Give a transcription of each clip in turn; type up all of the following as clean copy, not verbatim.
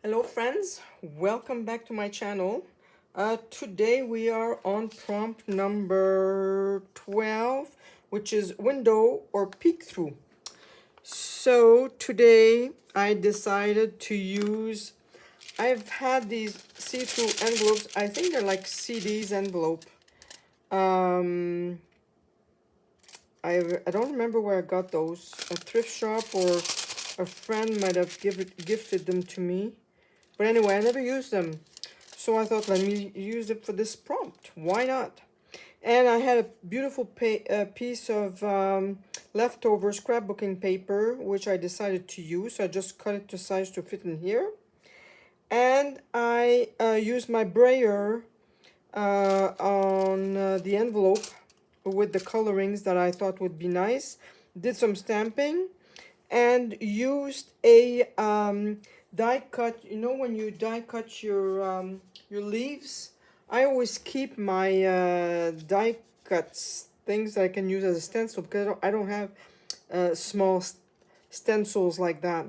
Hello friends, welcome back to my channel. Today we are on prompt number 12, which is window or peek through. So today I decided to use, I've had these see-through envelopes. I think they're like CDs envelope. Um, I don't remember where I got those. A thrift shop or a friend might have gifted them to me. But anyway, I never used them. So I thought, let me use it for this prompt. Why not? And I had a beautiful piece of leftover scrapbooking paper, which I decided to use. So I just cut it to size to fit in here. And I used my brayer on the envelope with the colorings that I thought would be nice. Did some stamping and used a die cut. You know when you die cut your leaves? I always keep my die cuts, things that I can use as a stencil, because I don't have small stencils like that.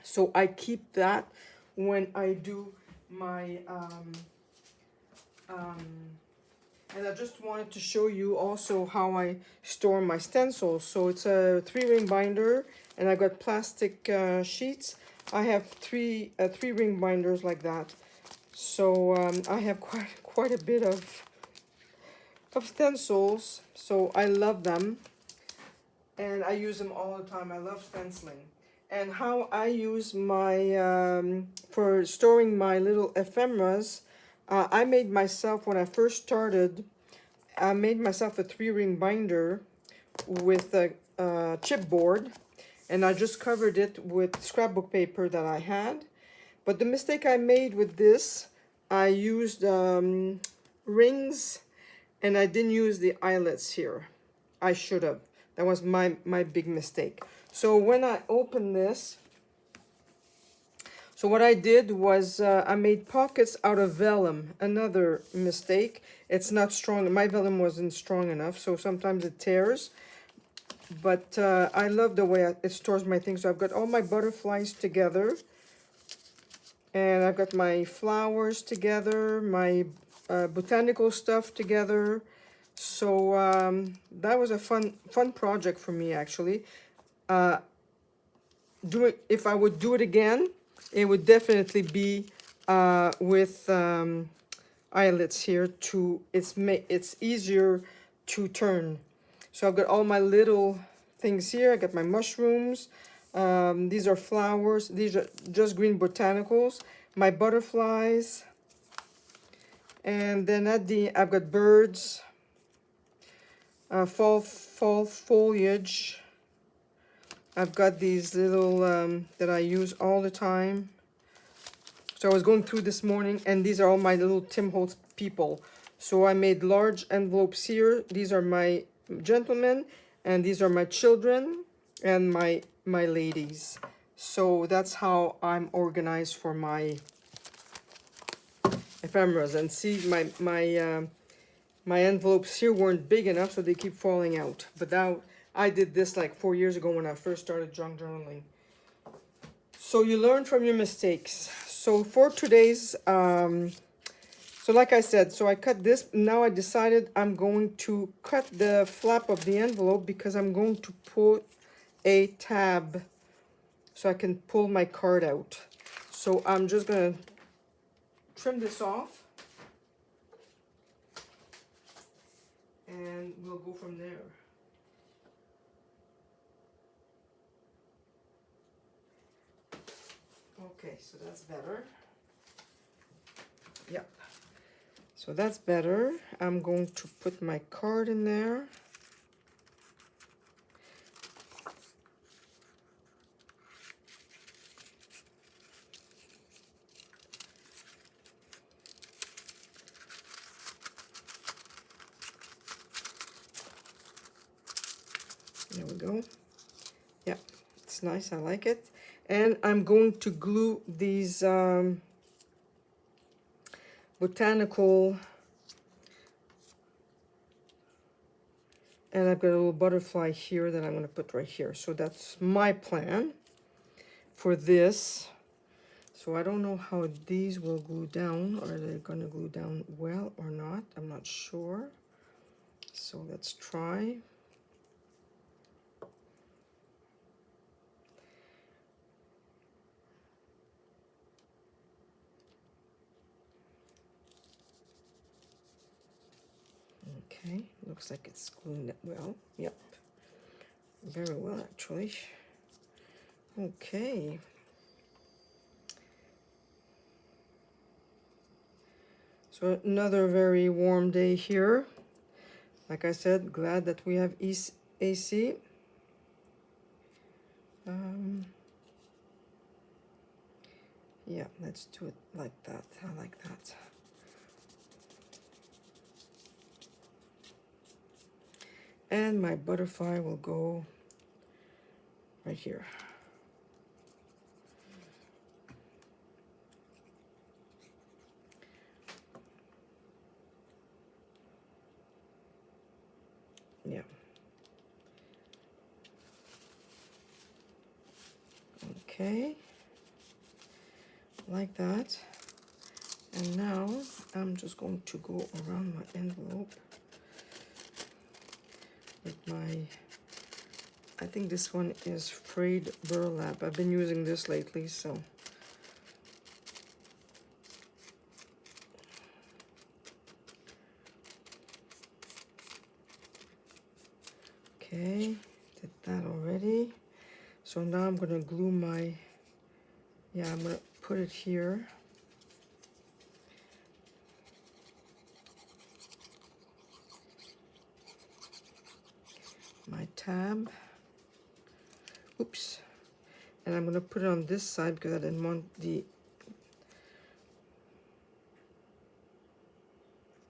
So I keep that when I do my um, and I just wanted to show you also how I store my stencils. So it's a 3-ring binder, and I got plastic sheets. I have three ring binders like that. So I have quite a bit of stencils. So I love them, and I use them all the time. I love stenciling. And how I use my for storing my little ephemeras, I made myself when I first started. I made myself a 3-ring binder with a chipboard, and I just covered it with scrapbook paper that I had. But the mistake I made with this, I used rings, and I didn't use the eyelets here. I should have. That was my big mistake. So when I open this, so what I did was I made pockets out of vellum. Another mistake. It's not strong. My vellum wasn't strong enough, so sometimes it tears. But I love the way it stores my things. So I've got all my butterflies together. And I've got my flowers together, my botanical stuff together. So that was a fun project for me, actually. If I would do it again, it would definitely be with eyelets here. It's easier to turn. So I've got all my little things here. I got my mushrooms. These are flowers. These are just green botanicals. My butterflies. And then I've got birds. Fall foliage. I've got these little that I use all the time. So I was going through this morning, and these are all my little Tim Holtz people. So I made large envelopes here. These are my gentlemen, and these are my children, and my ladies. So that's how I'm organized for my ephemeras. And see, my envelopes here weren't big enough, so they keep falling out. But now I did this like 4 years ago when I first started junk journaling. So you learn from your mistakes. So for today's, so like I said, so I cut this. Now I decided I'm going to cut the flap of the envelope because I'm going to put a tab so I can pull my card out. So I'm just going to trim this off, and we'll go from there. Okay, so that's better. Yep. So that's better. I'm going to put my card in there. There we go. Yep, it's nice. I like it. And I'm going to glue these botanical, and I've got a little butterfly here that I'm going to put right here. So that's my plan for this. So I don't know how these will glue down. Are they going to glue down well or not? I'm not sure. So let's try. Okay, looks like it's gluing it well. Yep, very well actually. Okay. So another very warm day here. Like I said, glad that we have AC. Yeah, let's do it like that. I like that. And my butterfly will go right here. Yeah. Okay. Like that. And now I'm just going to go around my envelope with my, I think this one is frayed burlap. I've been using this lately, so. Okay, did that already. So now I'm gonna glue my, yeah, I'm gonna put it here. My tab. Oops. And I'm gonna put it on this side because I didn't want the,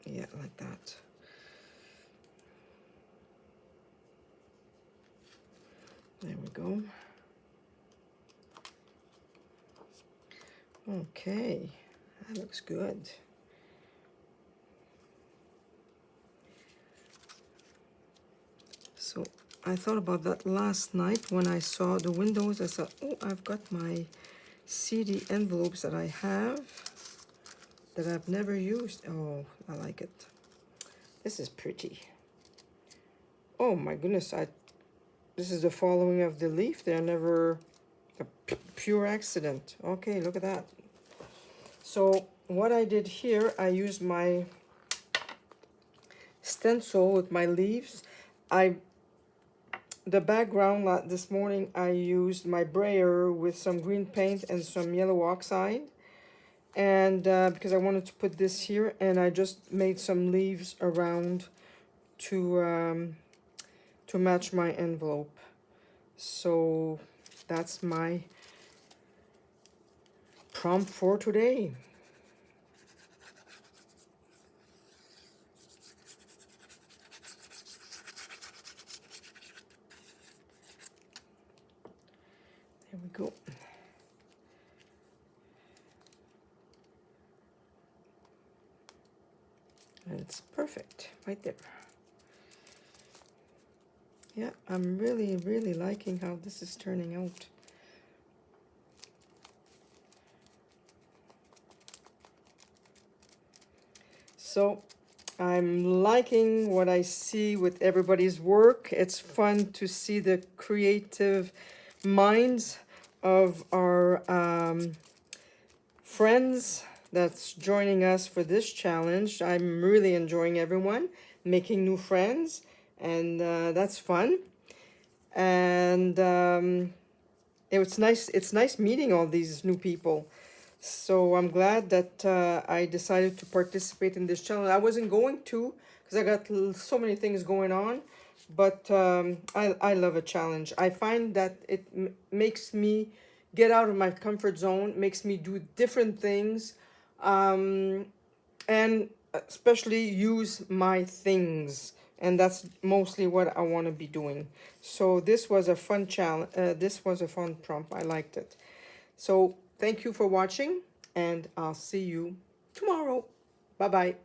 yeah, like that. There we go. Okay, that looks good. So I thought about that last night when I saw the windows. I thought, oh, I've got my CD envelopes that I have that I've never used. Oh, I like it. This is pretty. Oh my goodness, this is the following of the leaf. They're never a pure accident. Okay, look at that. So what I did here, I used my stencil with my leaves. The background this morning, I used my brayer with some green paint and some yellow oxide. And because I wanted to put this here, and I just made some leaves around to match my envelope. So that's my prompt for today. There we go. And it's perfect right there. Yeah, I'm really, really liking how this is turning out. So I'm liking what I see with everybody's work. It's fun to see the creative minds of our friends that's joining us for this challenge. I'm really enjoying everyone, making new friends, and that's fun. And it's nice meeting all these new people. So I'm glad that I decided to participate in this challenge. I wasn't going to because I got so many things going on, but I love a challenge. I find that it makes me get out of my comfort zone, makes me do different things, and especially use my things. And that's mostly what I want to be doing. So this was a fun challenge. This was a fun prompt. I liked it. So thank you for watching, and I'll see you tomorrow. Bye-bye.